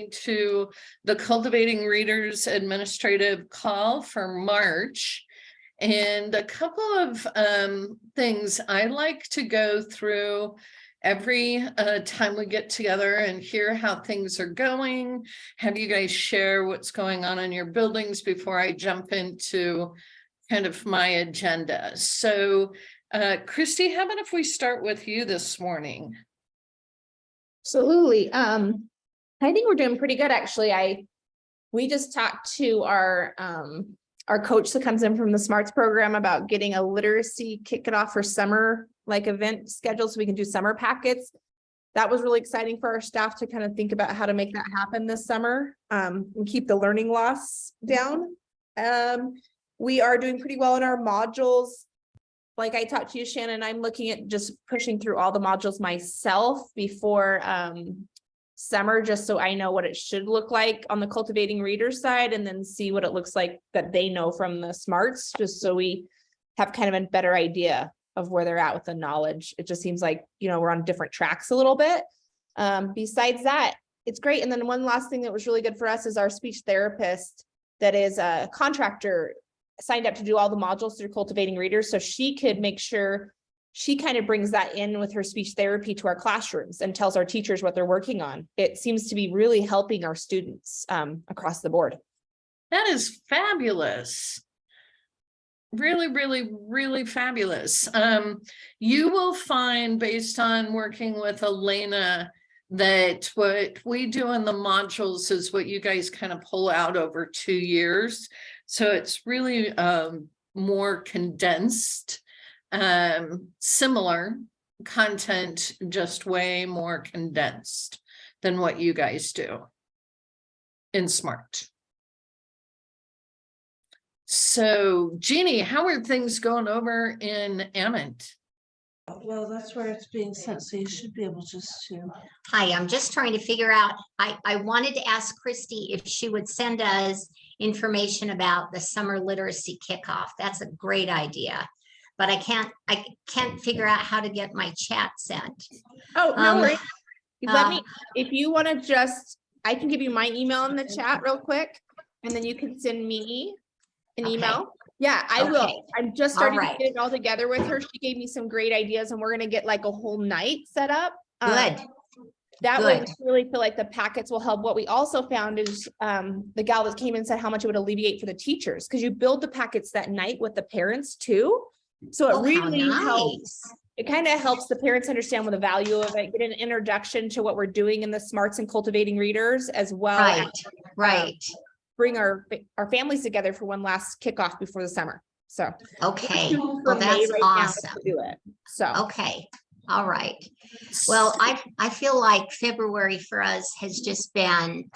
to the Cultivating Readers administrative call for March. And a couple of things I like to go through every time we get together and hear how things are going, have you guys share what's going on in your buildings before I jump into kind of my agenda. So Christy, how about if we start with you this morning? Absolutely. I think we're doing pretty good, actually. We just talked to our coach that comes in from the SMARTS program about getting a literacy kick it off for summer event scheduled so we can do summer packets. That was really exciting for our staff to kind of think about how to make that happen this summer and keep the learning loss down. We are doing pretty well in our modules. Like I talked to you, Shannon, I'm looking at just pushing through all the modules myself before summer, just so I know what it should look like on the Cultivating Reader side, and then see what it looks like that they know from the SMARTS, just so we have kind of a better idea of where they're at with the knowledge. It just seems like, we're on different tracks a little bit. Besides that, it's great. And then one last thing that was really good for us is our speech therapist that is a contractor signed up to do all the modules through Cultivating Readers, so she could make sure she kind of brings that in with her speech therapy to our classrooms and tells our teachers what they're working on. It seems to be really helping our students across the board. That is fabulous. Really, really, really fabulous. You will find, based on working with Elena, that what we do in the modules is what you guys kind of pull out over 2 years. So it's really more condensed, similar content, just way more condensed than what you guys do in SMART. So Jeannie, how are things going over in Ammont? Well, that's where it's being sent, so you should be able just to. Hi, I'm just trying to figure out, I wanted to ask Christy if she would send us information about the summer literacy kickoff. That's a great idea, but I can't figure out how to get my chat sent. Oh, no worries. Let me, if you want to I can give you my email in the chat real quick, and then you can send me an email. Yeah, I will. I'm just starting to get it all together with her. She gave me some great ideas, and we're going to get like a whole night set up. Good. That way we really feel like the packets will help. What we also found is the gal that came and said how much it would alleviate for the teachers, because you build the packets that night with the parents too. So it really helps. It kind of helps the parents understand what the value of it, get an introduction to what we're doing in the SMARTS and Cultivating Readers, as well as bring our families together for one last kickoff before the summer. So okay, well, that's awesome. To do it. So okay, all right. Well, I feel like February for us has just been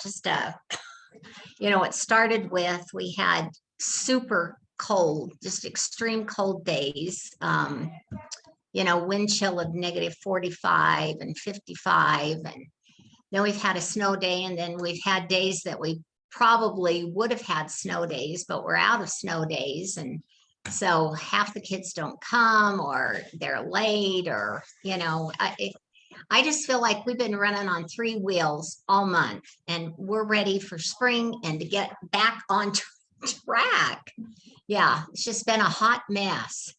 it started with, we had super cold, just extreme cold days. Wind chill of -45 and 55, and then we've had a snow day, and then we've had days that we probably would have had snow days, but we're out of snow days, and so half the kids don't come, or they're late, or I just feel like we've been running on 3 wheels all month, and we're ready for spring and to get back on track. Yeah, it's just been a hot mess.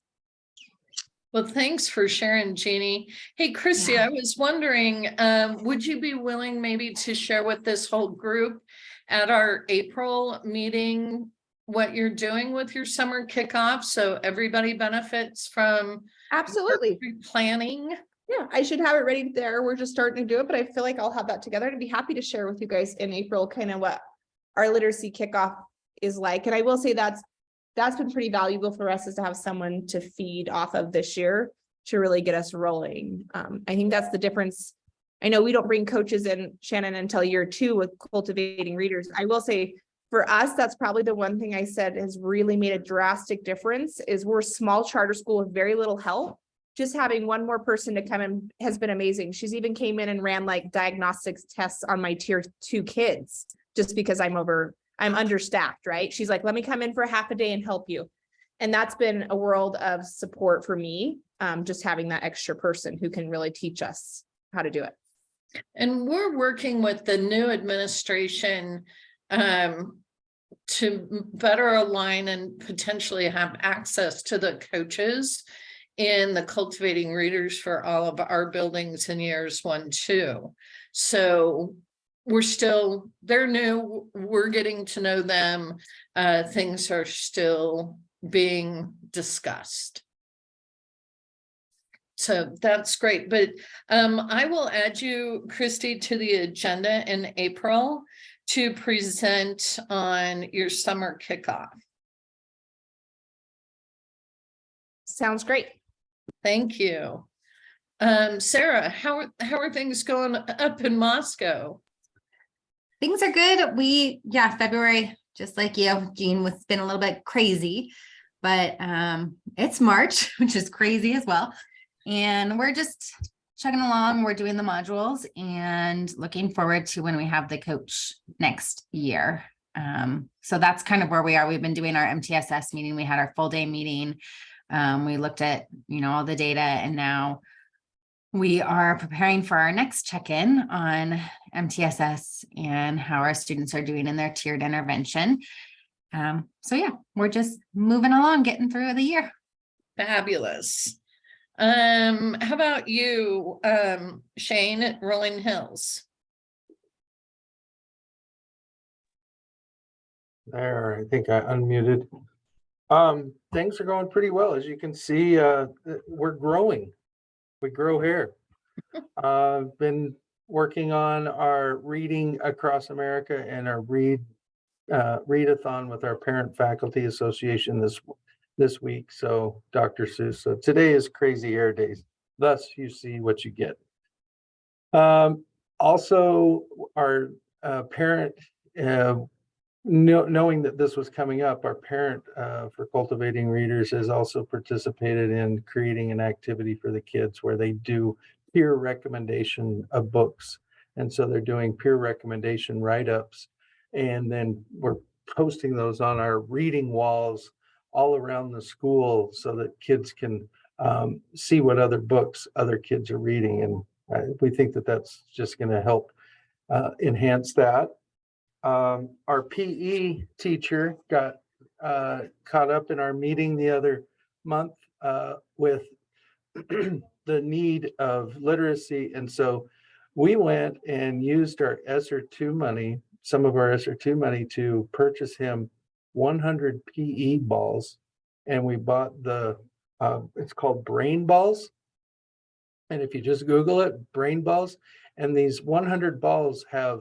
Well, thanks for sharing, Jeannie. Hey, Christy, I was wondering, would you be willing maybe to share with this whole group at our April meeting what you're doing with your summer kickoff, so everybody benefits from absolutely planning? Yeah, I should have it ready there. We're just starting to do it, but I feel like I'll have that together. I'd be happy to share with you guys in April kind of what our literacy kickoff is like. And I will say that's been pretty valuable for us, is to have someone to feed off of this year to really get us rolling. I think that's the difference. I know we don't bring coaches in, Shannon, until year 2 with Cultivating Readers. I will say for us, that's probably the one thing I said has really made a drastic difference, is we're a small charter school with very little help. Just having one more person to come in has been amazing. She's even came in and ran like diagnostics tests on my tier 2 kids, just because I'm understaffed, right? She's like, let me come in for a half a day and help you. And that's been a world of support for me. Just having that extra person who can really teach us how to do it. And we're working with the new administration to better align and potentially have access to the coaches in the Cultivating Readers for all of our buildings in years 1, 2. So they're new, we're getting to know them. Things are still being discussed. So that's great, but I will add you, Christy, to the agenda in April to present on your summer kickoff. Sounds great. Thank you. Sarah, how are things going up in Moscow? Things are good. February, just like you, Jean, was been a little bit crazy, but it's March, which is crazy as well. And we're just chugging along. We're doing the modules and looking forward to when we have the coach next year. So that's kind of where we are. We've been doing our MTSS meeting. We had our full day meeting. We looked at, all the data, and now we are preparing for our next check-in on MTSS and how our students are doing in their tiered intervention. We're just moving along, getting through the year. Fabulous. How about you, Shane at Rolling Hills? There, I think I unmuted. Things are going pretty well. As you can see, we're growing. We grow here. Been working on our Reading Across America and our readathon with our Parent Faculty Association this week. So Dr. Seuss. So today is Crazy Air Days. Thus, you see what you get. Also, our parent, knowing that this was coming up, our parent for Cultivating Readers has also participated in creating an activity for the kids where they do peer recommendation of books. And so they're doing peer recommendation write-ups, and then we're posting those on our reading walls all around the school so that kids can see what other books other kids are reading. And we think that that's just going to help enhance that. Our PE teacher got caught up in our meeting the other month with the need of literacy. And so we went and used our ESSER 2 money, some of our ESSER 2 money, to purchase him 100 PE balls. And we bought it's called Brain Balls. And if you just Google it, Brain Balls, and these 100 balls have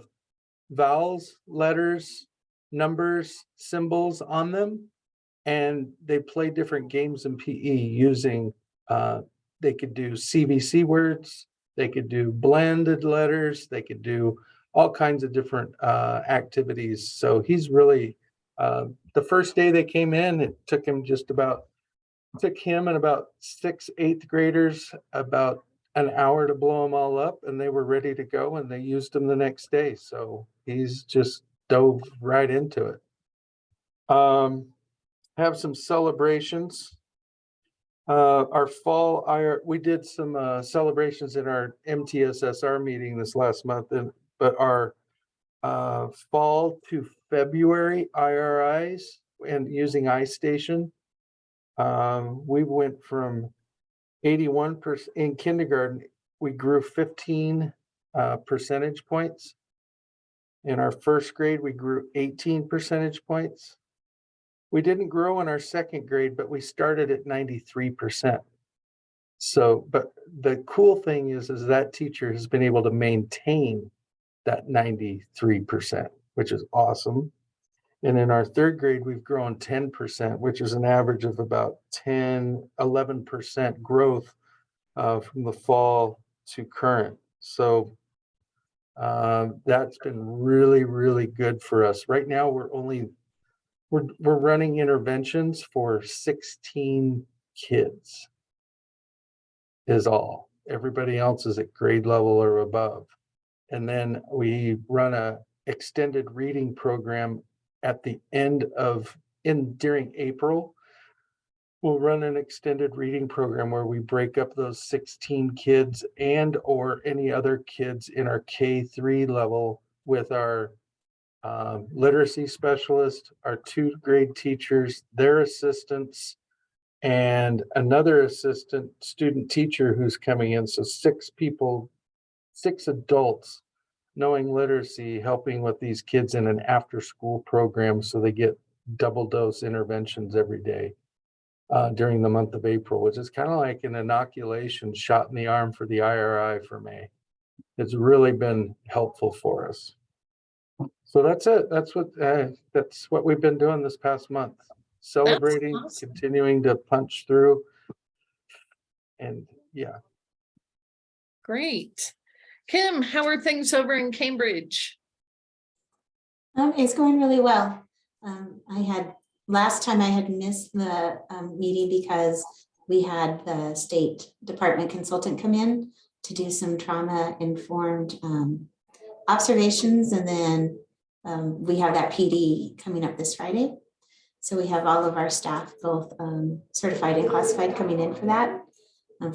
vowels, letters, numbers, symbols on them, and they play different games in PE using, they could do CVC words, they could do blended letters, they could do all kinds of different activities. So he's really, the first day they came in, it took him and about 6 8th graders about an hour to blow them all up, and they were ready to go, and they used them the next day. So he's just dove right into it. Have some celebrations. Our fall we did some celebrations in our MTSSR meeting this last month, but our fall to February IRIs and using iStation, we went from 81% in kindergarten. We grew 15 percentage points. In our first grade, we grew 18 percentage points. We didn't grow in our second grade, but we started at 93%. So, but the cool thing is that teacher has been able to maintain that 93%, which is awesome. And in our third grade, we've grown 10%, which is an average of about 11% growth from the fall to current. So that's been really, really good for us. Right now, we're running interventions for 16 kids is all. Everybody else is at grade level or above. And then we run a extended reading program at the end during April, We'll run an extended reading program where we break up those 16 kids and or any other kids in our K3 level with our literacy specialist, our 2nd grade teachers, their assistants, and another assistant student teacher who's coming in. So 6 people, 6 adults knowing literacy, helping with these kids in an after school program so they get double dose interventions every day during the month of April, which is kind of like an inoculation shot in the arm for the IRI for May. It's really been helpful for us. So that's it. That's what we've been doing this past month. Celebrating, awesome. continuing to punch through. And yeah. Great. Kim, how are things over in Cambridge? It's going really well. Last time I had missed the meeting because we had the State Department consultant come in to do some trauma-informed observations, and then we have that PD coming up this Friday. So we have all of our staff, both certified and classified, coming in for that.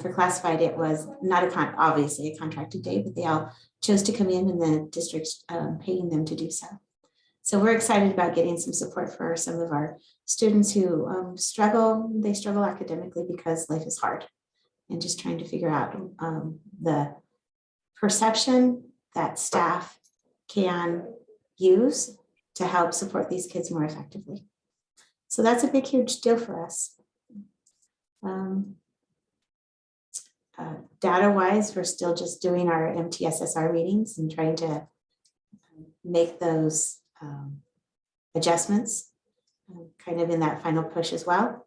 For classified, it was not obviously a contracted day, but they all chose to come in, and the district's paying them to do so. So we're excited about getting some support for some of our students who struggle. They struggle academically because life is hard, and just trying to figure out the perception that staff can use to help support these kids more effectively. So that's a big, huge deal for us. Data-wise, we're still just doing our MTSSR meetings and trying to make those adjustments, kind of in that final push as well.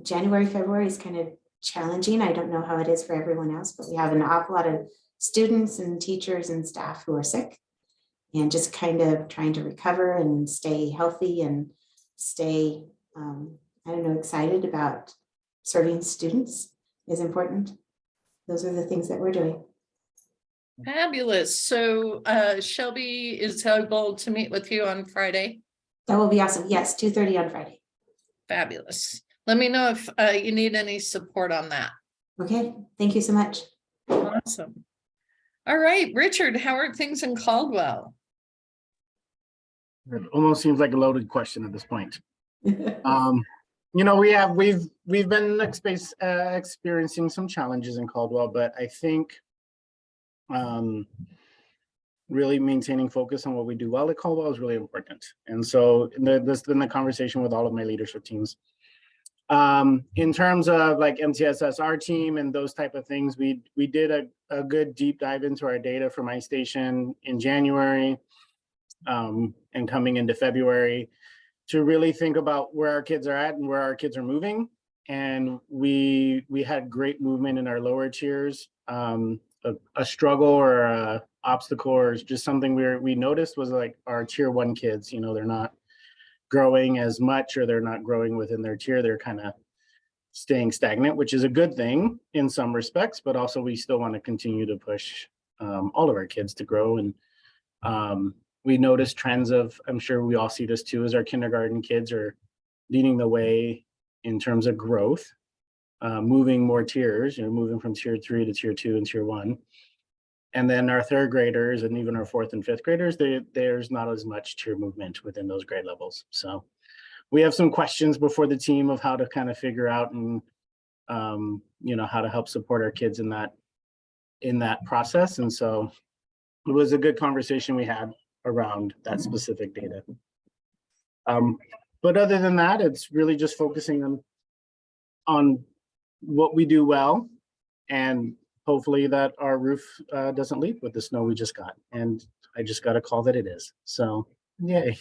January, February is kind of challenging. I don't know how it is for everyone else, but we have an awful lot of students and teachers and staff who are sick, and just kind of trying to recover and stay healthy and stay, excited about serving students is important. Those are the things that we're doing. Fabulous. So Shelby is able to meet with you on Friday. That will be awesome. Yes, 2:30 on Friday. Fabulous. Let me know if you need any support on that. Okay, thank you so much. Awesome. All right, Richard, how are things in Caldwell? It almost seems like a loaded question at this point. We've been experiencing some challenges in Caldwell, but I think really maintaining focus on what we do well at Caldwell is really important. And so this been the conversation with all of my leadership teams. In terms of like MTSSR team and those type of things, we did a good deep dive into our data from iStation in January and coming into February to really think about where our kids are at and where our kids are moving. And we had great movement in our lower tiers. A struggle or a obstacle or just something we noticed was like our tier 1 kids, they're not growing as much, or they're not growing within their tier. They're kind of staying stagnant, which is a good thing in some respects, but also we still want to continue to push all of our kids to grow. And we noticed trends of, I'm sure we all see this too, as our kindergarten kids are leading the way in terms of growth, moving more tiers, moving from tier 3 to tier 2 and tier 1. And then our 3rd graders and even our 4th and 5th graders, there's not as much tier movement within those grade levels. So we have some questions before the team of how to kind of figure out and, how to help support our kids in that process. And so it was a good conversation we had around that specific data. But other than that, it's really just focusing on what we do well, and hopefully that our roof doesn't leak with the snow we just got. And I just got a call that it is. So yay.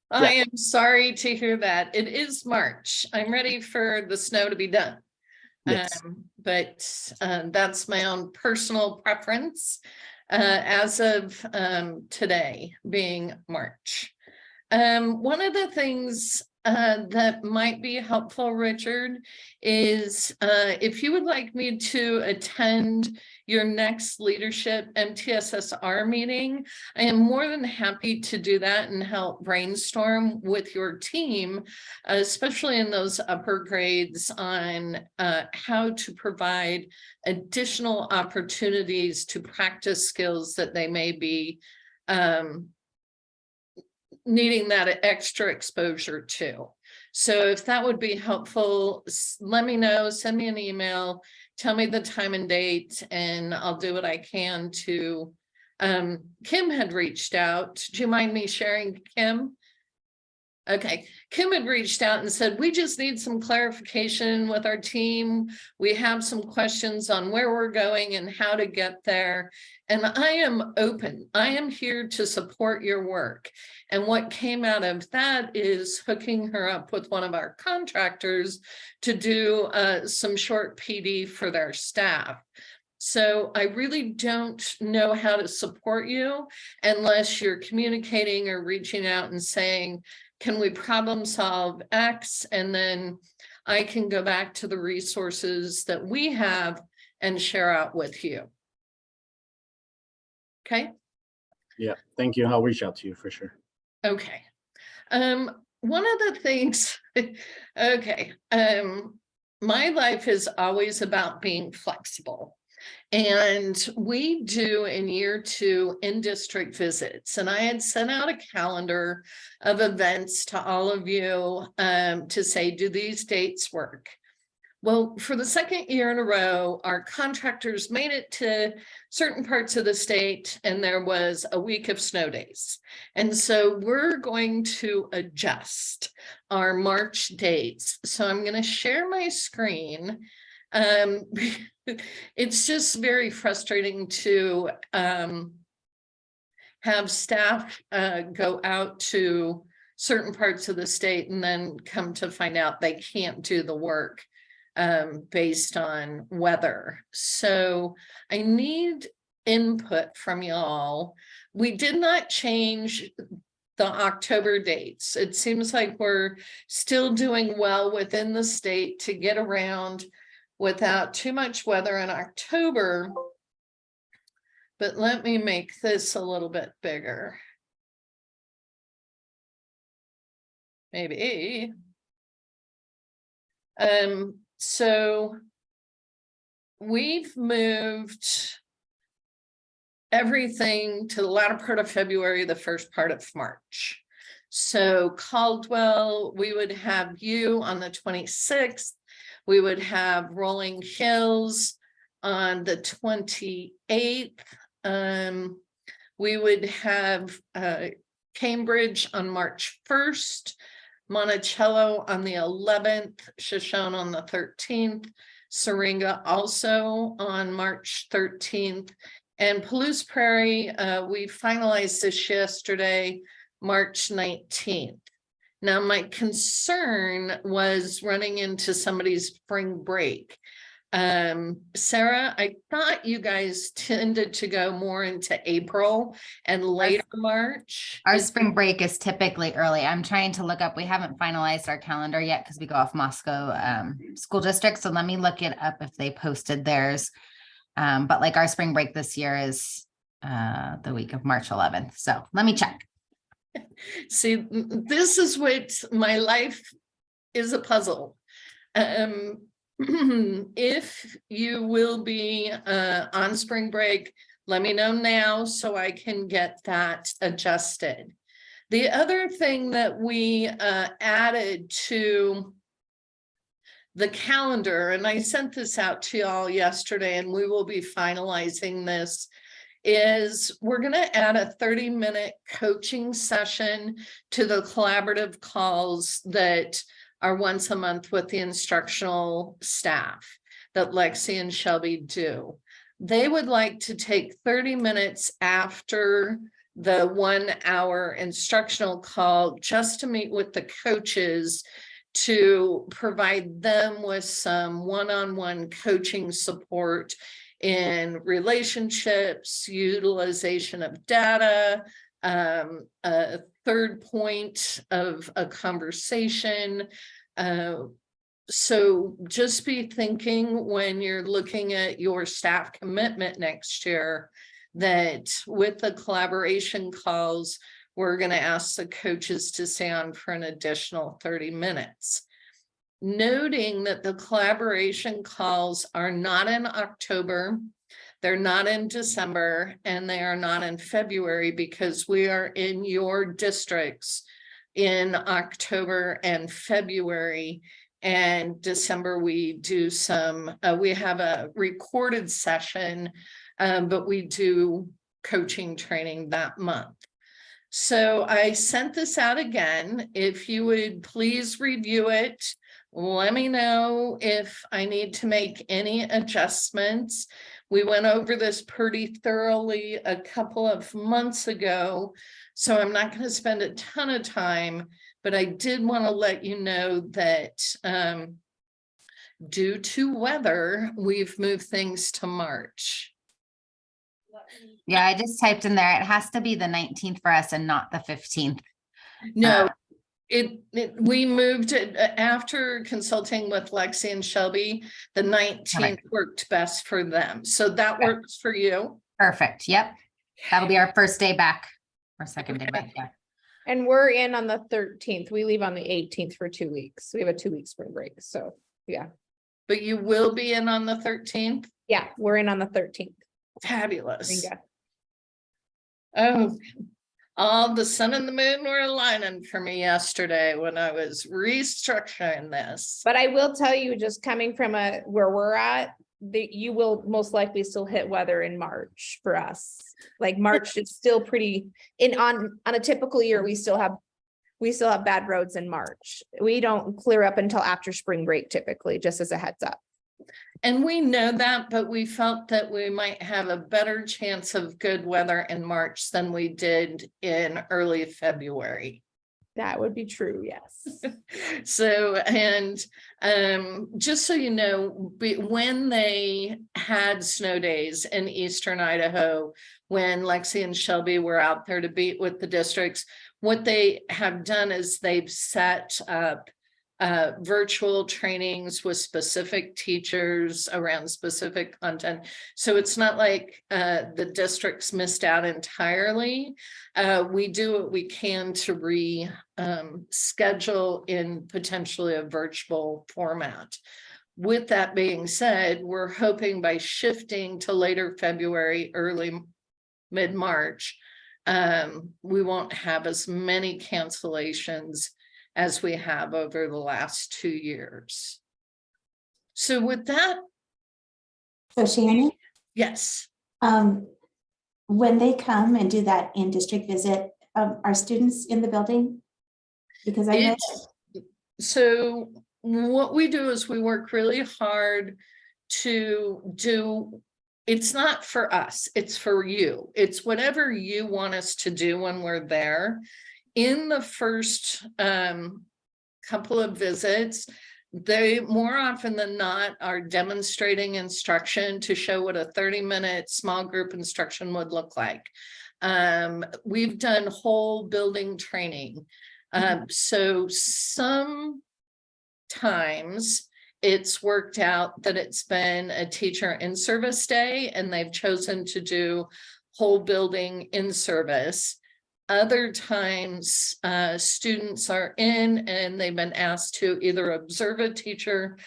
I am sorry to hear that. It is March. I'm ready for the snow to be done. Yes. But that's my own personal preference as of today being March. One of the things that might be helpful, Richard, is if you would like me to attend your next leadership MTSSR meeting, I am more than happy to do that and help brainstorm with your team, especially in those upper grades, on how to provide additional opportunities to practice skills that they may be needing that extra exposure to. So if that would be helpful, let me know, send me an email, tell me the time and date, and I'll do what I can to, Kim had reached out. Do you mind me sharing, Kim? Okay, Kim had reached out and said, we just need some clarification with our team. We have some questions on where we're going and how to get there. And I am open. I am here to support your work. And what came out of that is hooking her up with one of our contractors to do some short PD for their staff. So I really don't know how to support you unless you're communicating or reaching out and saying, can we problem solve X? And then I can go back to the resources that we have and share out with you. Okay. Yeah, thank you. I'll reach out to you for sure. Okay. One of the things, okay, my life is always about being flexible. And we do in year 2 in-district visits. And I had sent out a calendar of events to all of you to say, do these dates work? Well, for the second year in a row, our contractors made it to certain parts of the state and there was a week of snow days. And so we're going to adjust our March dates. So I'm going to share my screen. It's just very frustrating to have staff go out to certain parts of the state and then come to find out they can't do the work based on weather. So I need input from y'all. We did not change the October dates. It seems like we're still doing well within the state to get around without too much weather in October. But let me make this a little bit bigger. Maybe. So we've moved everything to the latter part of February, the first part of March. So Caldwell, we would have you on the 26th. We would have Rolling Hills on the 28th. We would have Cambridge on March 1st, Monticello on the 11th, Shoshone on the 13th, Syringa also on March 13th, and Palouse Prairie, we finalized this yesterday, March 19th. Now, my concern was running into somebody's spring break. Sarah, I thought you guys tended to go more into April and later March. Our spring break is typically early. I'm trying to look up, we haven't finalized our calendar yet because we go off Moscow school district. So let me look it up if they posted theirs. But like our spring break this year is the week of March 11th. So let me check. See, this is what my life is, a puzzle. If you will be on spring break, let me know now so I can get that adjusted. The other thing that we added to the calendar, and I sent this out to y'all yesterday, and we will be finalizing this, is we're going to add a 30-minute coaching session to the collaborative calls that are once a month with the instructional staff that Lexi and Shelby do. They would like to take 30 minutes after the 1-hour instructional call just to meet with the coaches to provide them with some one-on-one coaching support in relationships, utilization of data, a third point of a conversation. So just be thinking when you're looking at your staff commitment next year, that with the collaboration calls, we're going to ask the coaches to stay on for an additional 30 minutes. Noting that the collaboration calls are not in October, they're not in December, and they are not in February, because we are in your districts in October and February. And December, we do we have a recorded session, but we do coaching training that month. So I sent this out again. If you would please review it, let me know if I need to make any adjustments. We went over this pretty thoroughly a couple of months ago, so I'm not going to spend a ton of time, but I did want to let you know that due to weather, we've moved things to March. Yeah, I just typed in there. It has to be the 19th for us and not the 15th. No, we moved it after consulting with Lexi and Shelby. The 19th worked best for them. So that works for you. Perfect. Yep. That'll be our first day back or second day back. Yeah. And we're in on the 13th. We leave on the 18th for 2 weeks. We have a 2-week spring break. So yeah. But you will be in on the 13th? Yeah, we're in on the 13th. Fabulous. Yeah. Oh, all the sun and the moon were aligning for me yesterday when I was restructuring this. But I will tell you, just coming from where we're at, you will most likely still hit weather in March for us. Like March is still pretty on a typical year, we still have bad roads in March. We don't clear up until after spring break typically, just as a heads up. And we know that, but we felt that we might have a better chance of good weather in March than we did in early February. That would be true, yes. So, and just so you know, when they had snow days in Eastern Idaho, when Lexi and Shelby were out there to be with the districts, what they have done is they've set up virtual trainings with specific teachers around specific content. So it's not like the districts missed out entirely. We do what we can to schedule in potentially a virtual format. With that being said, we're hoping by shifting to later February, early mid-March, we won't have as many cancellations as we have over the last 2 years. So with that. So Shannon, Yes. when they come and do that in-district visit, are students in the building? Because I know. So what we do is we work really hard to do, it's not for us, it's for you. It's whatever you want us to do when we're there. In the first couple of visits, they more often than not are demonstrating instruction to show what a 30-minute small group instruction would look like. We've done whole building training. So sometimes it's worked out that it's been a teacher in service day and they've chosen to do whole building in service. Other times, students are in and they've been asked to either observe a teacher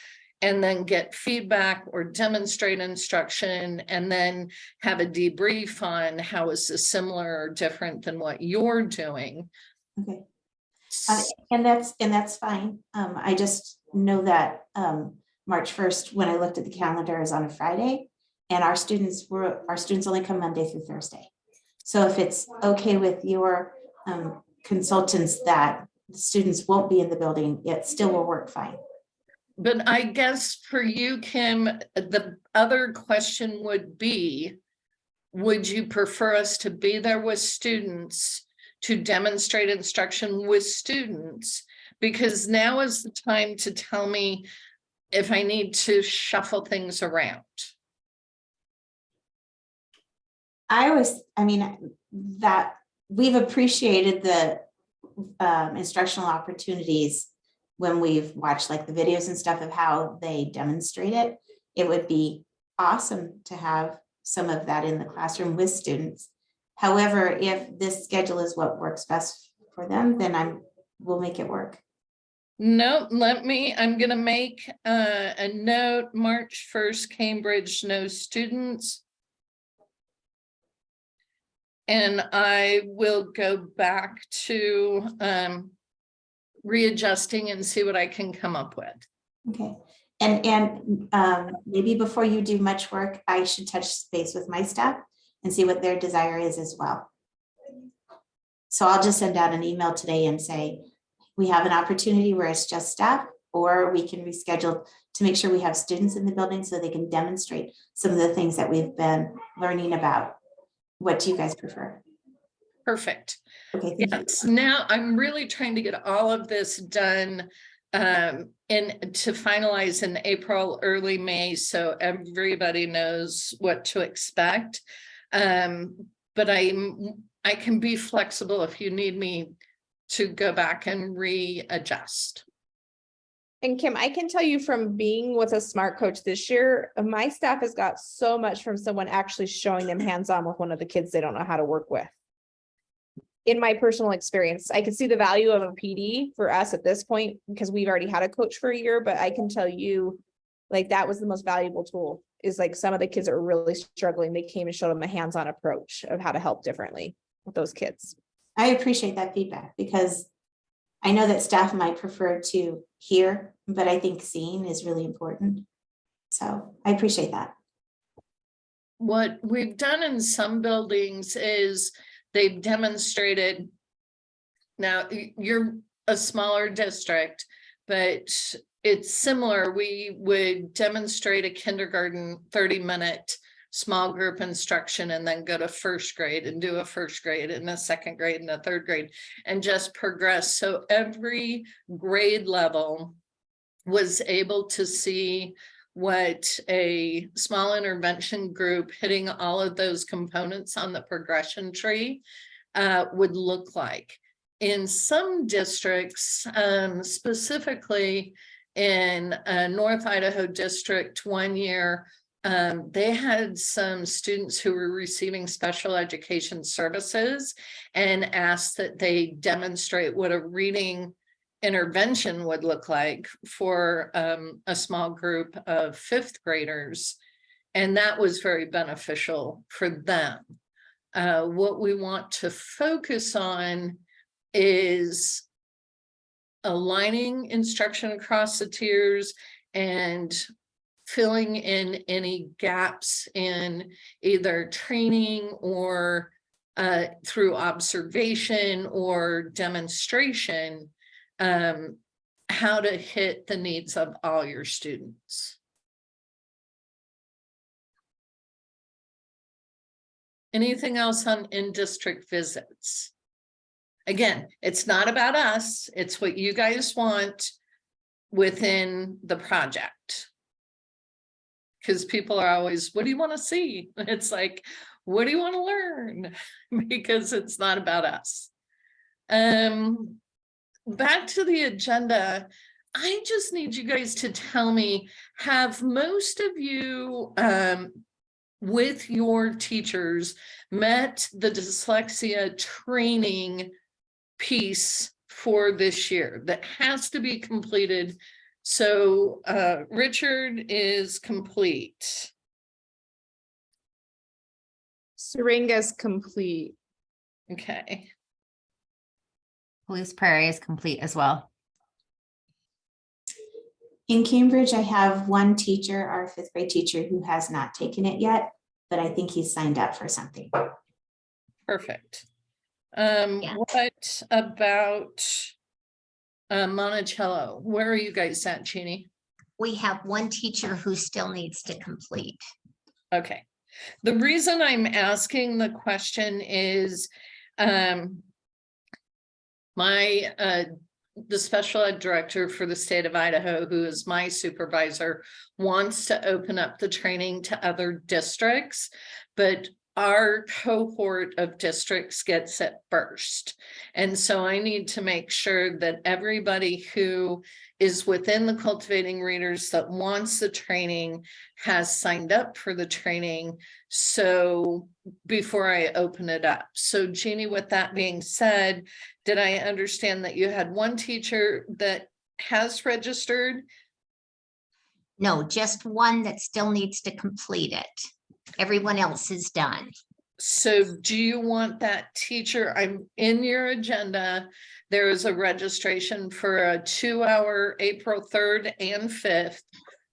and then get feedback or demonstrate instruction and then have a debrief on how is this similar or different than what you're doing. Okay. And that's fine. I just know that March 1st, when I looked at the calendar, is on a Friday, and our students only come Monday through Thursday. So if it's okay with your consultants that the students won't be in the building, it still will work fine. But I guess for you, Kim, the other question would be, would you prefer us to be there with students to demonstrate instruction with students? Because now is the time to tell me if I need to shuffle things around. That we've appreciated the instructional opportunities when we've watched like the videos and stuff of how they demonstrate it. It would be awesome to have some of that in the classroom with students. However, if this schedule is what works best for them, then we'll make it work. No, I'm gonna make a note, March 1st, Cambridge, no students. And I will go back to readjusting and see what I can come up with. Okay. And maybe before you do much work, I should touch base with my staff and see what their desire is as well. So I'll just send out an email today and say, we have an opportunity where it's just staff, or we can reschedule to make sure we have students in the building so they can demonstrate some of the things that we've been learning about. What do you guys prefer? Perfect. Okay, thank you. Yes, now I'm really trying to get all of this done and to finalize in April, early May, so everybody knows what to expect. But I can be flexible if you need me to go back and readjust. And Kim, I can tell you from being with a smart coach this year, my staff has got so much from someone actually showing them hands-on with one of the kids they don't know how to work with. In my personal experience, I can see the value of a PD for us at this point because we've already had a coach for a year, but I can tell you, like, that was the most valuable tool, is like some of the kids that were really struggling, they came and showed them a hands-on approach of how to help differently with those kids. I appreciate that feedback because I know that staff might prefer to hear, but I think seeing is really important. So I appreciate that. What we've done in some buildings is they've demonstrated. Now, you're a smaller district, but it's similar. We would demonstrate a kindergarten 30-minute small group instruction and then go to first grade and do a first grade and a second grade and a third grade and just progress. So every grade level was able to see what a small intervention group hitting all of those components on the progression tree would look like. In some districts, specifically in North Idaho district, one year, they had some students who were receiving special education services and asked that they demonstrate what a reading intervention would look like for a small group of fifth graders. And that was very beneficial for them. What we want to focus on is aligning instruction across the tiers and filling in any gaps in either training or through observation or demonstration, how to hit the needs of all your students. Anything else on in-district visits? Again, it's not about us, it's what you guys want within the project. Because people are always, what do you want to see? It's like, what do you want to learn? Because it's not about us. Back to the agenda. I just need you guys to tell me, have most of you with your teachers met the dyslexia training piece for this year that has to be completed? So Richard is complete. Syringa's complete. Okay. Police Prairie is complete as well. In Cambridge, I have one teacher, our fifth grade teacher, who has not taken it yet, but I think he's signed up for something. Perfect. What about Monticello? Where are you guys at, Jeannie? We have one teacher who still needs to complete. Okay. The reason I'm asking the question is the special ed director for the state of Idaho, who is my supervisor, wants to open up the training to other districts, but our cohort of districts gets it first. And so I need to make sure that everybody who is within the Cultivating Readers that wants the training has signed up for the training. So before I open it up. So Jeannie, with that being said, did I understand that you had one teacher that has registered? No, just one that still needs to complete it. Everyone else is done. So do you want that teacher? I'm in your agenda. There is a registration for a 2-hour April 3rd and 5th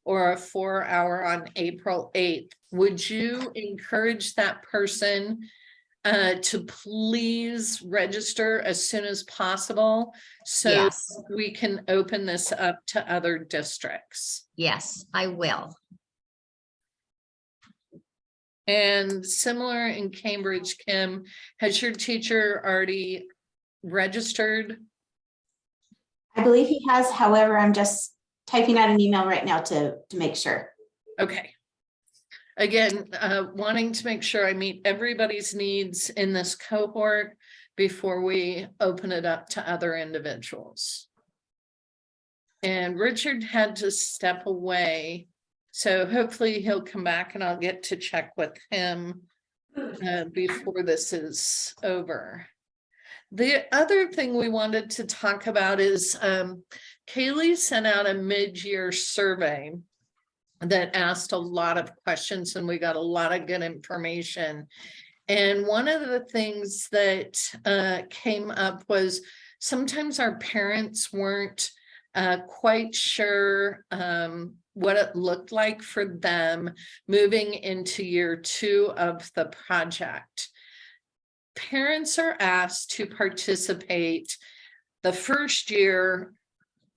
or a 4-hour on April 8th. Would you encourage that person to please register as soon as possible so Yes, we can open this up to other districts? yes, I will. And similar in Cambridge, Kim, has your teacher already registered? I believe he has, however, I'm just typing out an email right now to make sure. Okay. Again, wanting to make sure I meet everybody's needs in this cohort before we open it up to other individuals. And Richard had to step away. So hopefully he'll come back and I'll get to check with him before this is over. The other thing we wanted to talk about is Kaylee sent out a mid-year survey that asked a lot of questions and we got a lot of good information. And one of the things that came up was sometimes our parents weren't quite sure what it looked like for them moving into year 2 of the project. Parents are asked to participate the first year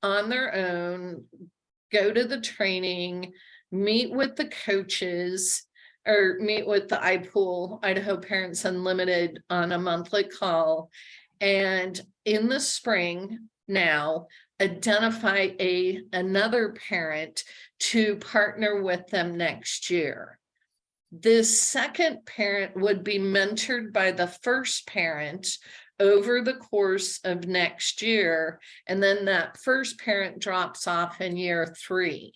on their own, go to the training, meet with the coaches, or meet with the iPool, Idaho Parents Unlimited, on a monthly call. And in the spring now, identify another parent to partner with them next year. This second parent would be mentored by the first parent over the course of next year. And then that first parent drops off in year 3.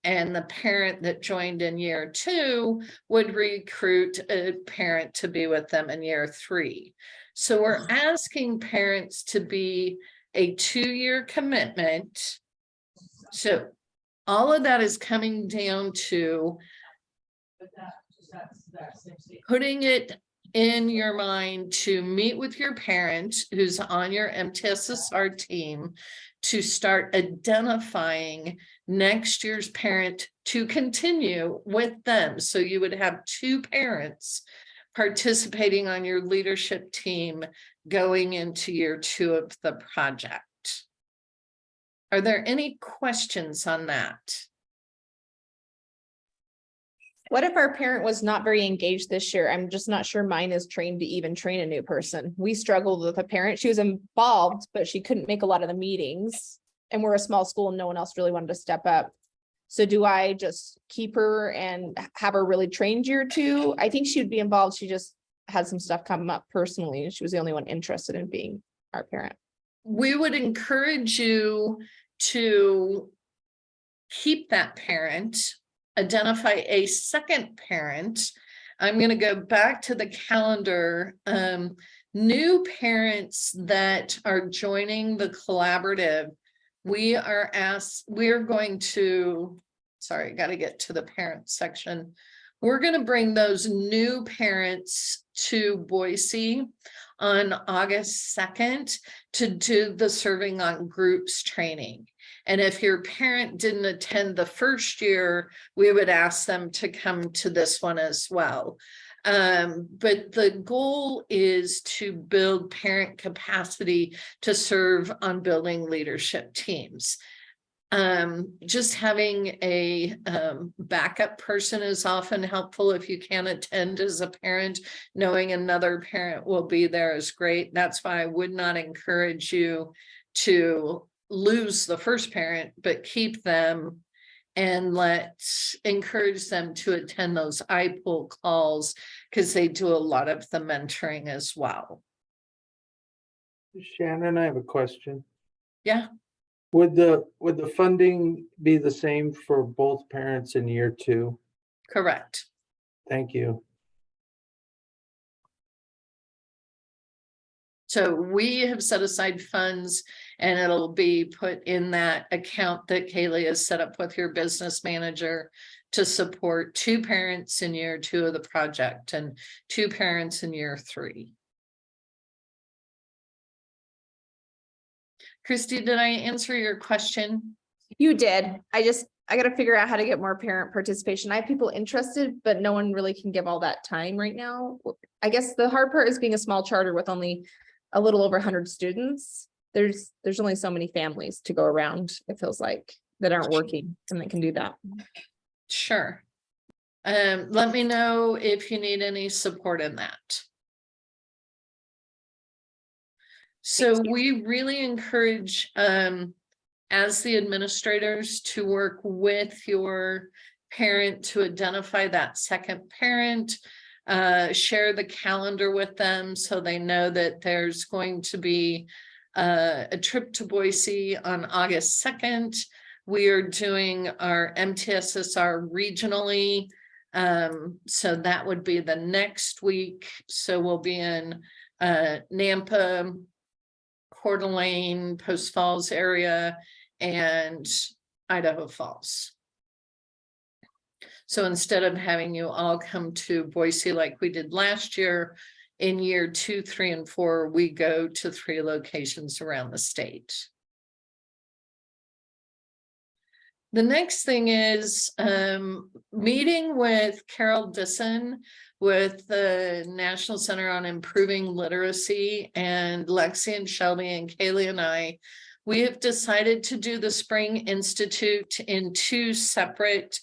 And the parent that joined in year 2 would recruit a parent to be with them in year 3. So we're asking parents to be a 2-year commitment. So all of that is coming down to putting it in your mind to meet with your parent who's on your MTSSR team to start identifying next year's parent to continue with them. So you would have 2 parents participating on your leadership team going into year 2 of the project. Are there any questions on that? What if our parent was not very engaged this year? I'm just not sure mine is trained to even train a new person. We struggled with a parent. She was involved, but she couldn't make a lot of the meetings. And we're a small school and no one else really wanted to step up. So do I just keep her and have her really trained year 2? I think she would be involved. She just had some stuff come up personally, and she was the only one interested in being our parent. We would encourage you to keep that parent, identify a second parent. I'm going to go back to the calendar. New parents that are joining the collaborative, we're going to, sorry, got to get to the parent section. We're going to bring those new parents to Boise on August 2nd to do the Serving on Groups training. And if your parent didn't attend the first year, we would ask them to come to this one as well. But the goal is to build parent capacity to serve on building leadership teams. Just having a backup person is often helpful. If you can't attend as a parent, knowing another parent will be there is great. That's why I would not encourage you to lose the first parent, but keep them and let's encourage them to attend those iPool calls because they do a lot of the mentoring as well. Shannon, I have a question. Yeah, Would the funding be the same for both parents in year 2? correct. Thank you. So we have set aside funds and it'll be put in that account that Kaylee has set up with your business manager to support 2 parents in year 2 of the project and 2 parents in year 3. Christy, did I answer your question? You did. I gotta figure out how to get more parent participation. I have people interested, but no one really can give all that time right now. I guess the hard part is being a small charter with only a little over 100 students. There's only so many families to go around, it feels like, that aren't working and that can do that. Sure. Let me know if you need any support in that. So we really encourage, as the administrators, to work with your parent to identify that second parent, share the calendar with them so they know that there's going to be a trip to Boise on August 2nd. We are doing our MTSSR regionally. So that would be the next week. So we'll be in Nampa, Coeur d'Alene, Post Falls area, and Idaho Falls. So instead of having you all come to Boise like we did last year, in year 2, 3, and 4, we go to 3 locations around the state. The next thing is meeting with Carol Disson with the National Center on Improving Literacy, and Lexi and Shelby and Kaylee and I, we have decided to do the Spring Institute in 2 separate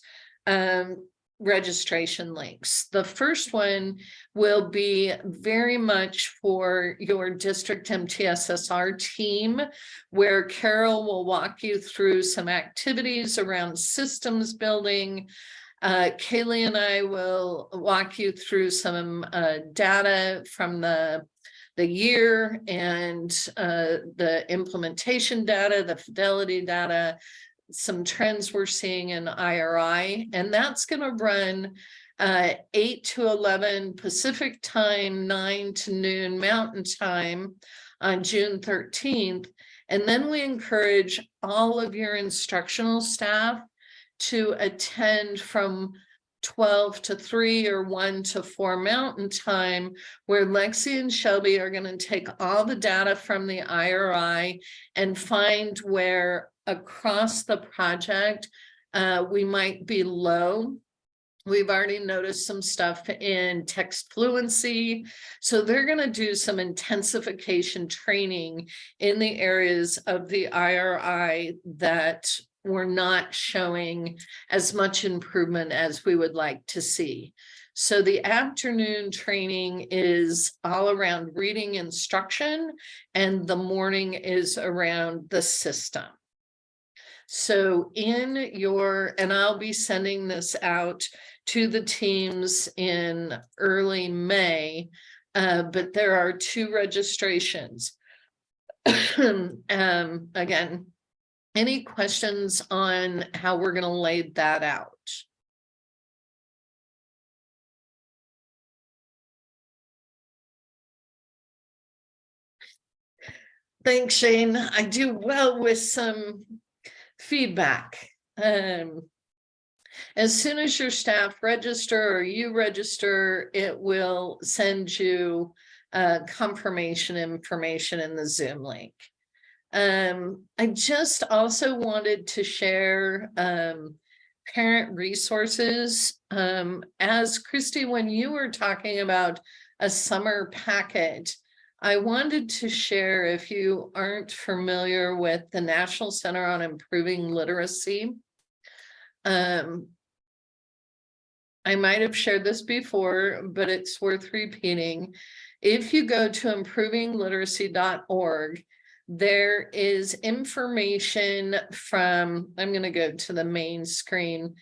registration links. The first one will be very much for your district MTSSR team, where Carol will walk you through some activities around systems building. Kaylee and I will walk you through some data from the year and the implementation data, the fidelity data, some trends we're seeing in IRI, and that's going to run 8 to 11 Pacific time, 9 to noon Mountain time on June 13th. And then we encourage all of your instructional staff to attend from 12 to 3 or 1 to 4 Mountain time, where Lexi and Shelby are going to take all the data from the IRI and find where across the project we might be low. We've already noticed some stuff in text fluency. So they're going to do some intensification training in the areas of the IRI that we're not showing as much improvement as we would like to see. So the afternoon training is all around reading instruction, and the morning is around the system. So in your, and I'll be sending this out to the teams in early May, but there are 2 registrations. Again, any questions on how we're going to lay that out? Thanks, Shane. I do well with some feedback. As soon as your staff register or you register, it will send you confirmation information in the Zoom link. I just also wanted to share parent resources. As Christy, when you were talking about a summer packet, I wanted to share, if you aren't familiar with the National Center on Improving Literacy. I might have shared this before, but it's worth repeating. If you go to improvingliteracy.org, there is information from, I'm going to go to the main screen,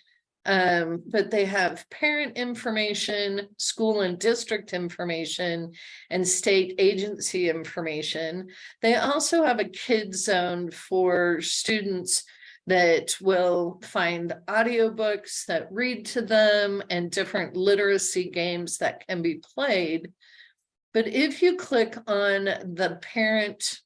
but they have parent information, school and district information, and state agency information. They also have a kids zone for students that will find audiobooks that read to them and different literacy games that can be played. But if you click on the parent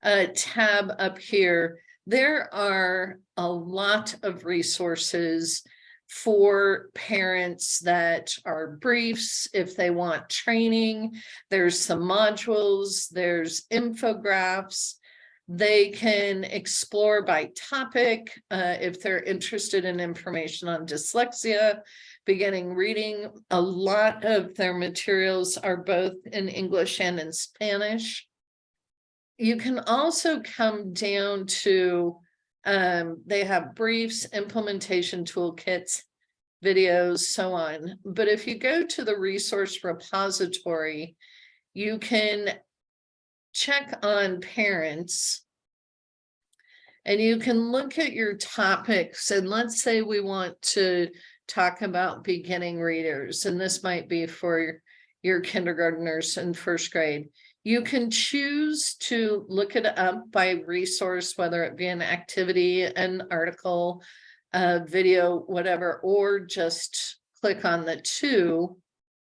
tab up here, there are a lot of resources for parents that are briefs if they want training. There's some modules, there's infographics. They can explore by topic if they're interested in information on dyslexia, beginning reading. A lot of their materials are both in English and in Spanish. You can also come down to, they have briefs, implementation toolkits, videos, so on. But if you go to the resource repository, you can check on parents and you can look at your topics. And let's say we want to talk about beginning readers, and this might be for your kindergartners and first grade. You can choose to look it up by resource, whether it be an activity, an article, a video, whatever, or just click on the two,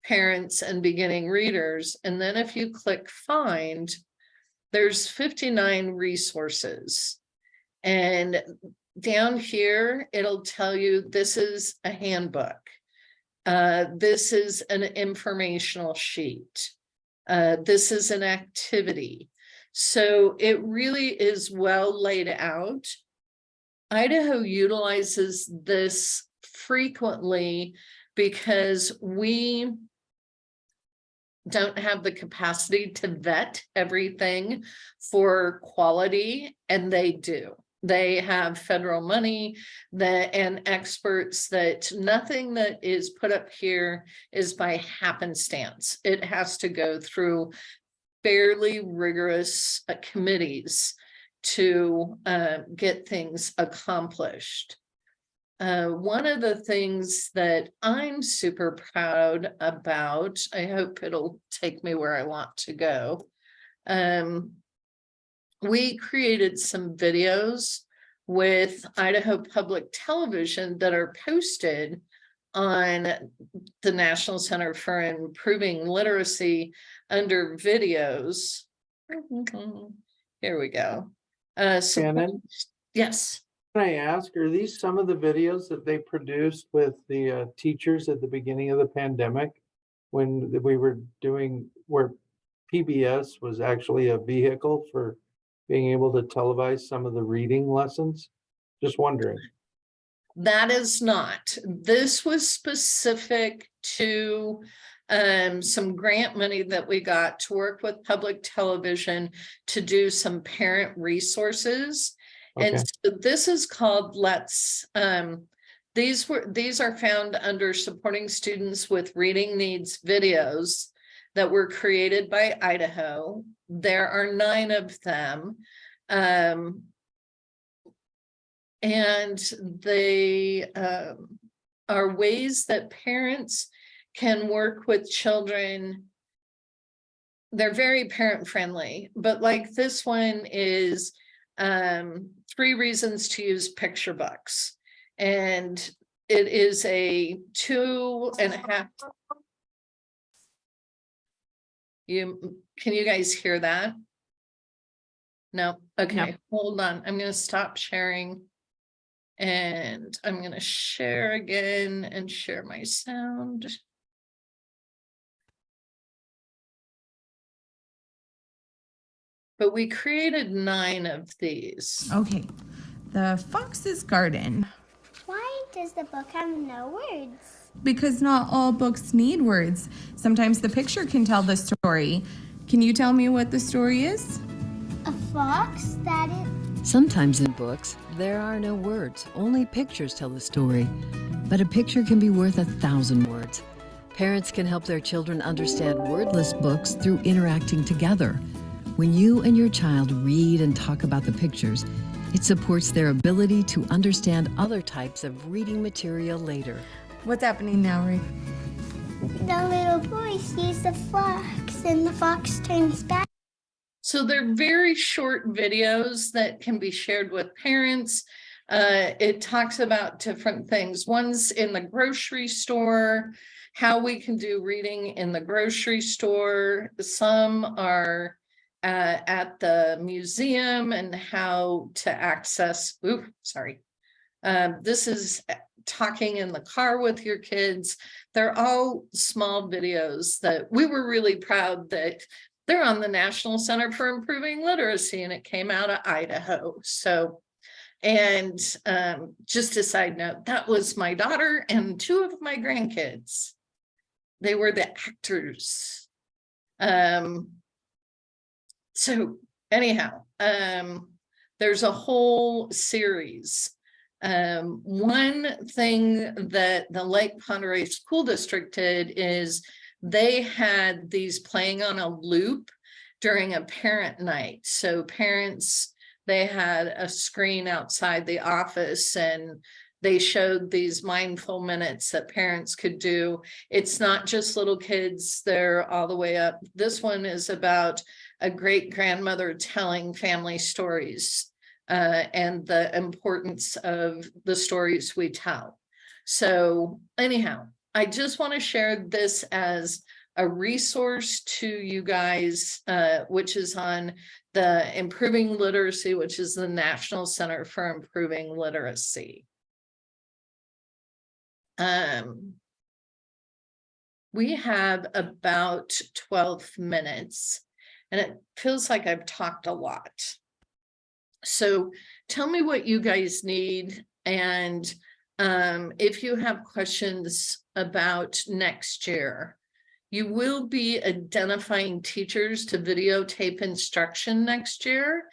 parents and beginning readers. And then if you click find, there's 59 resources. And down here, it'll tell you this is a handbook. This is an informational sheet. This is an activity. So it really is well laid out. Idaho utilizes this frequently because we don't have the capacity to vet everything for quality, and they do. They have federal money and experts that nothing that is put up here is by happenstance. It has to go through fairly rigorous committees to get things accomplished. One of the things that I'm super proud about, I hope it'll take me where I want to go. We created some videos with Idaho Public Television that are posted on the National Center for Improving Literacy under videos. Here we go. Shannon, Yes. can I ask, are these some of the videos that they produced with the teachers at the beginning of the pandemic? When we were doing, where PBS was actually a vehicle for being able to televise some of the reading lessons? Just wondering. That is not. This was specific to some grant money that we got to work with public television to do some parent resources. Okay. And so this is called Let's, these are found under supporting students with reading needs videos that were created by Idaho. There are 9 of them. And they are ways that parents can work with children. They're very parent friendly, but like this one is 3 reasons to use picture books. And it is a 2.5. Can you guys hear that? No. Okay, No. Hold on. I'm going to stop sharing. And I'm going to share again and share my sound. But we created 9 of these. Okay. The Fox's Garden. Why does the book have no words? Because not all books need words. Sometimes the picture can tell the story. Can you tell me what the story is? A fox that is. Sometimes in books, there are no words, only pictures tell the story. But a picture can be worth 1,000 words. Parents can help their children understand wordless books through interacting together. When you and your child read and talk about the pictures, it supports their ability to understand other types of reading material later. What's happening now, Reed? The little boy sees the fox and the fox turns back. So they're very short videos that can be shared with parents. It talks about different things. One's in the grocery store, how we can do reading in the grocery store. Some are at the museum and how to access, this is talking in the car with your kids. They're all small videos that we were really proud that they're on the National Center for Improving Literacy, and it came out of Idaho. So, and just a side note, that was my daughter and 2 of my grandkids. They were the actors. So anyhow, there's a whole series. One thing that the Lake Ponderay School District did is they had these playing on a loop during a parent night. So parents, they had a screen outside the office and they showed these mindful minutes that parents could do. It's not just little kids, they're all the way up. This one is about a great grandmother telling family stories and the importance of the stories we tell. So anyhow, I just want to share this as a resource to you guys, which is on the Improving Literacy, which is the National Center for Improving Literacy. We have about 12 minutes, and it feels like I've talked a lot. So tell me what you guys need, and if you have questions about next year. You will be identifying teachers to videotape instruction next year,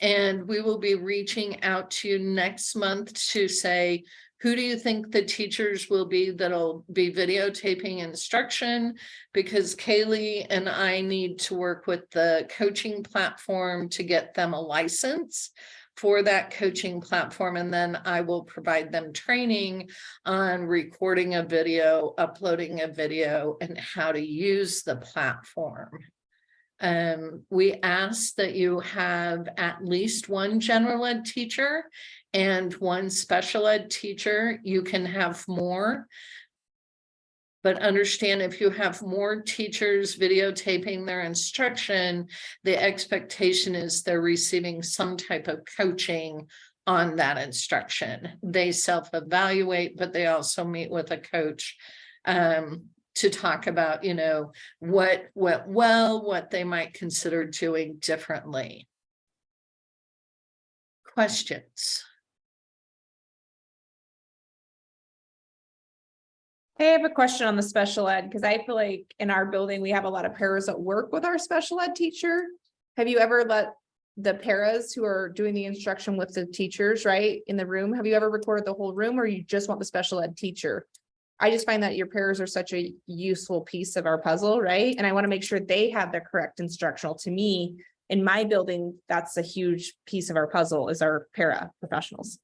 and we will be reaching out to you next month to say, who do you think the teachers will be that'll be videotaping instruction? Because Kaylee and I need to work with the coaching platform to get them a license for that coaching platform, and then I will provide them training on recording a video, uploading a video, and how to use the platform. We ask that you have at least 1 general ed teacher and 1 special ed teacher. You can have more, but understand if you have more teachers videotaping their instruction, the expectation is they're receiving some type of coaching on that instruction. They self-evaluate, but they also meet with a coach to talk about, you know, what went well, what they might consider doing differently. Questions? I have a question on the special ed, because I feel like in our building, we have a lot of paras that work with our special ed teacher. Have you ever let the paras who are doing the instruction with the teachers, right, in the room, have you ever recorded the whole room, or you just want the special ed teacher? I just find that your paras are such a useful piece of our puzzle, right? And I want to make sure they have the correct instructional. To me, in my building, that's a huge piece of our puzzle, is our para professionals.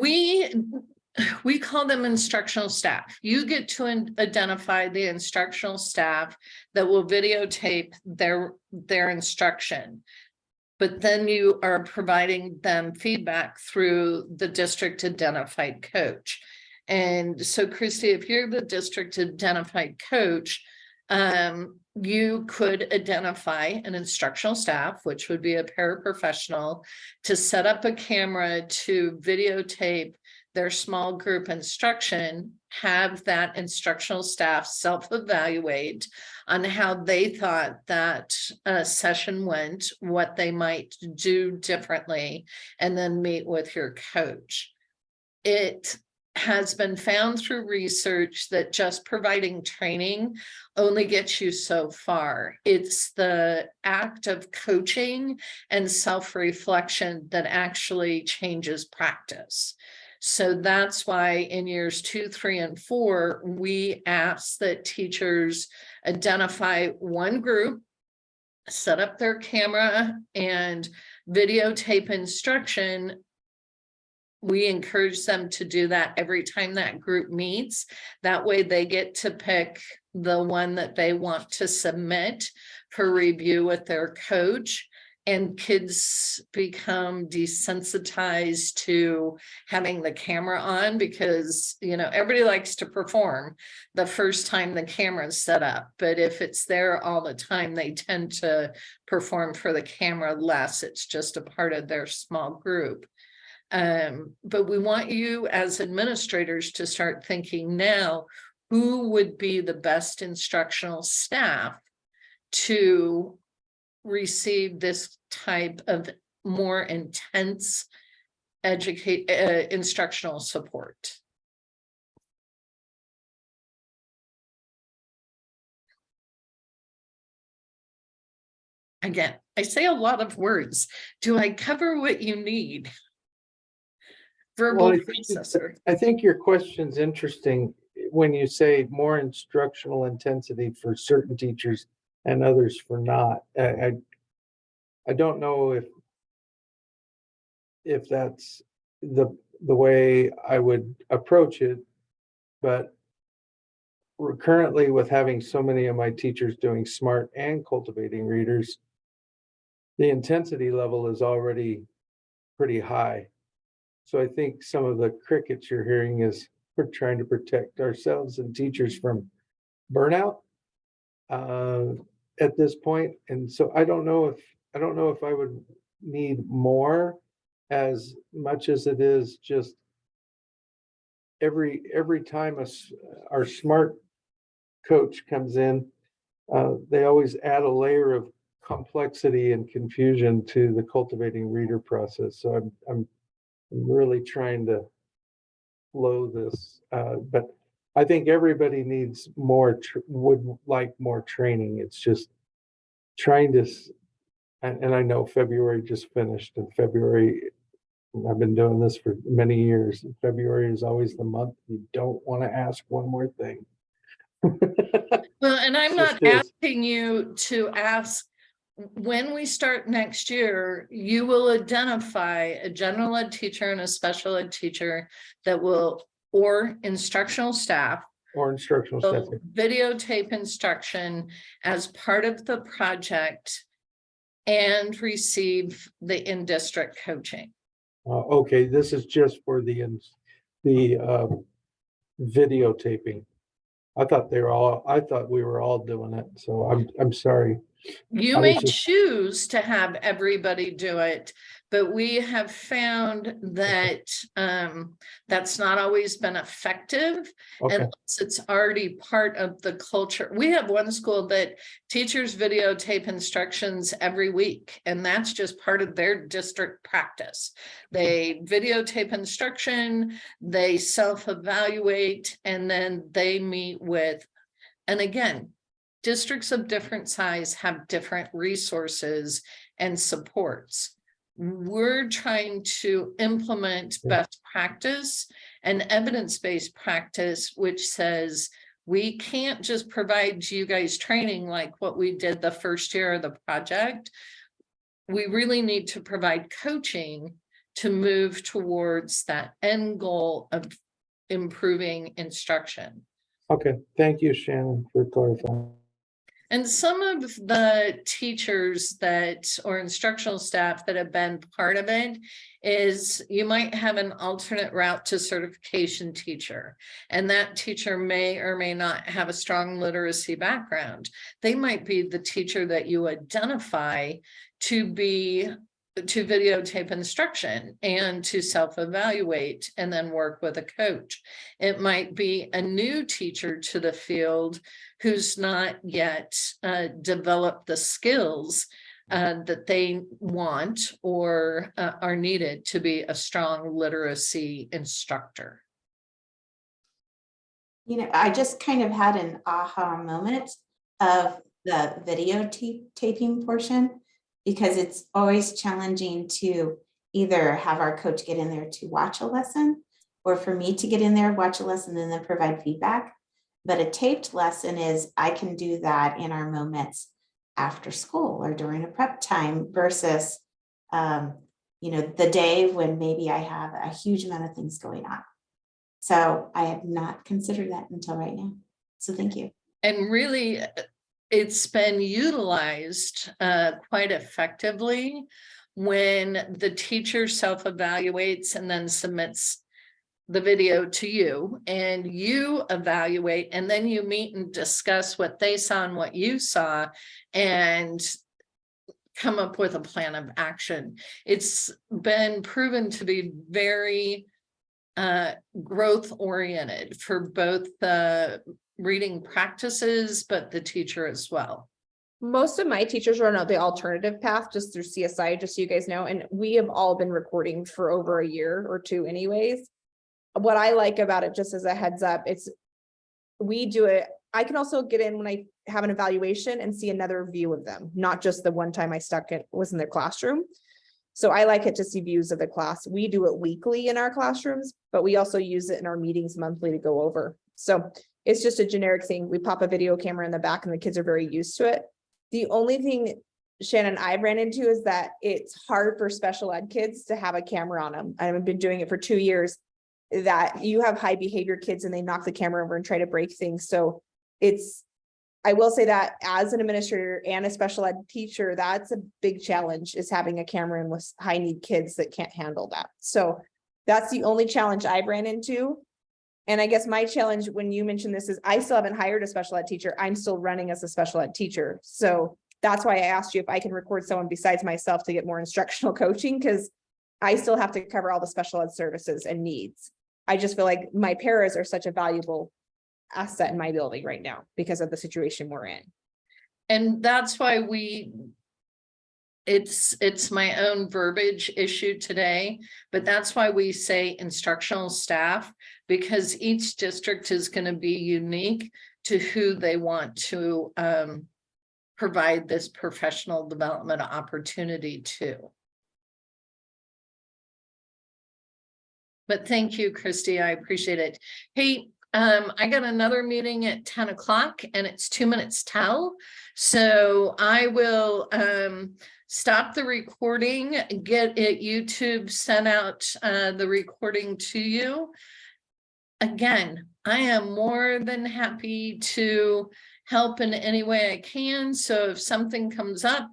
We call them instructional staff. You get to identify the instructional staff that will videotape their instruction, but then you are providing them feedback through the district identified coach. And so, Christy, if you're the district identified coach, you could identify an instructional staff, which would be a paraprofessional, to set up a camera to videotape their small group instruction, have that instructional staff self-evaluate on how they thought that session went, what they might do differently, and then meet with your coach. It has been found through research that just providing training only gets you so far. It's the act of coaching and self-reflection that actually changes practice. So that's why in years 2, 3, and 4, we ask that teachers identify one group, set up their camera and videotape instruction. We encourage them to do that every time that group meets. That way they get to pick the one that they want to submit for review with their coach, and kids become desensitized to having the camera on because, you know, everybody likes to perform the first time the camera's set up. But if it's there all the time, they tend to perform for the camera less. It's just a part of their small group. But we want you as administrators to start thinking now, who would be the best instructional staff to receive this type of more intense instructional support. Again, I say a lot of words. Do I cover what you need? Verbal processor. I think your question's interesting when you say more instructional intensity for certain teachers and others for not. I don't know if that's the way I would approach it, but we're currently, with having so many of my teachers doing SMART and cultivating readers, the intensity level is already pretty high. So I think some of the crickets you're hearing is we're trying to protect ourselves and teachers from burnout at this point. And so I don't know if I would need more as much as it is just every time our SMART coach comes in, they always add a layer of complexity and confusion to the cultivating reader process. So I'm really trying to flow this, but I think everybody needs more, would like more training. It's just trying to, and I know February just finished, and February, I've been doing this for many years. February is always the month you don't want to ask one more thing. Well, and I'm not Just is. asking you to ask. When we start next year, you will identify a general ed teacher and a special ed teacher that will, or instructional staff, Or instructional staff. will videotape instruction as part of the project and receive the in-district coaching. Okay, this is just for the videotaping. I thought we were all doing it. So I'm sorry. You I was may just- choose to have everybody do it, but we have found that that's not always been effective Okay, unless it's already part of the culture. We have one school that teachers videotape instructions every week, and that's just part of their district practice. They videotape instruction, they self-evaluate, and then they meet with, and again, districts of different size have different resources and supports. We're trying to implement best practice and evidence-based practice, which says we can't just provide you guys training like what we did the first year of the project. We really need to provide coaching to move towards that end goal of improving instruction. okay. Thank you, Shannon, for clarifying. And some of the teachers or instructional staff that have been part of it is you might have an alternate route to certification teacher, and that teacher may or may not have a strong literacy background. They might be the teacher that you identify to videotape instruction and to self-evaluate and then work with a coach. It might be a new teacher to the field who's not yet developed the skills that they want or are needed to be a strong literacy instructor. You know, I just kind of had an aha moment of the videotaping portion, because it's always challenging to either have our coach get in there to watch a lesson, or for me to get in there, watch a lesson, and then provide feedback. But a taped lesson is, I can do that in our moments after school or during a prep time versus, the day when maybe I have a huge amount of things going on. So I have not considered that until right now. So thank you. And really, it's been utilized quite effectively when the teacher self-evaluates and then submits the video to you, and you evaluate, and then you meet and discuss what they saw and what you saw, and come up with a plan of action. It's been proven to be very growth oriented for both the reading practices, but the teacher as well. Most of my teachers are on the alternative path just through CSI, just so you guys know, and we have all been recording for over a year or two anyways. What I like about it, just as a heads up, we do it. I can also get in when I have an evaluation and see another view of them, not just the one time I was in their classroom. So I like it to see views of the class. We do it weekly in our classrooms, but we also use it in our meetings monthly to go over. So it's just a generic thing. We pop a video camera in the back and the kids are very used to it. The only thing Shannon I've ran into is that it's hard for special ed kids to have a camera on them. I've been doing it for 2 years. That you have high behavior kids and they knock the camera over and try to break things. So I will say that as an administrator and a special ed teacher, that's a big challenge, is having a camera in with high need kids that can't handle that. So that's the only challenge I've ran into. And I guess my challenge when you mentioned this is I still haven't hired a special ed teacher. I'm still running as a special ed teacher. So that's why I asked you if I can record someone besides myself to get more instructional coaching, because I still have to cover all the special ed services and needs. I just feel like my paras are such a valuable asset in my building right now because of the situation we're in. And that's why it's my own verbiage issue today, but that's why we say instructional staff, because each district is going to be unique to who they want to provide this professional development opportunity to. But thank you, Christy. I appreciate it. Hey, I got another meeting at 10 o'clock and it's 2 minutes till. So I will stop the recording, get it YouTube sent out the recording to you. Again, I am more than happy to help in any way I can. So if something comes up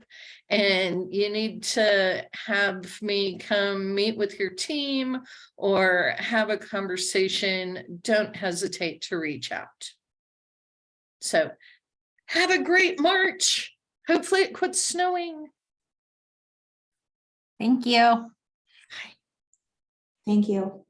and you need to have me come meet with your team or have a conversation, don't hesitate to reach out. So have a great March. Hopefully it quits snowing. Thank you. Thank you.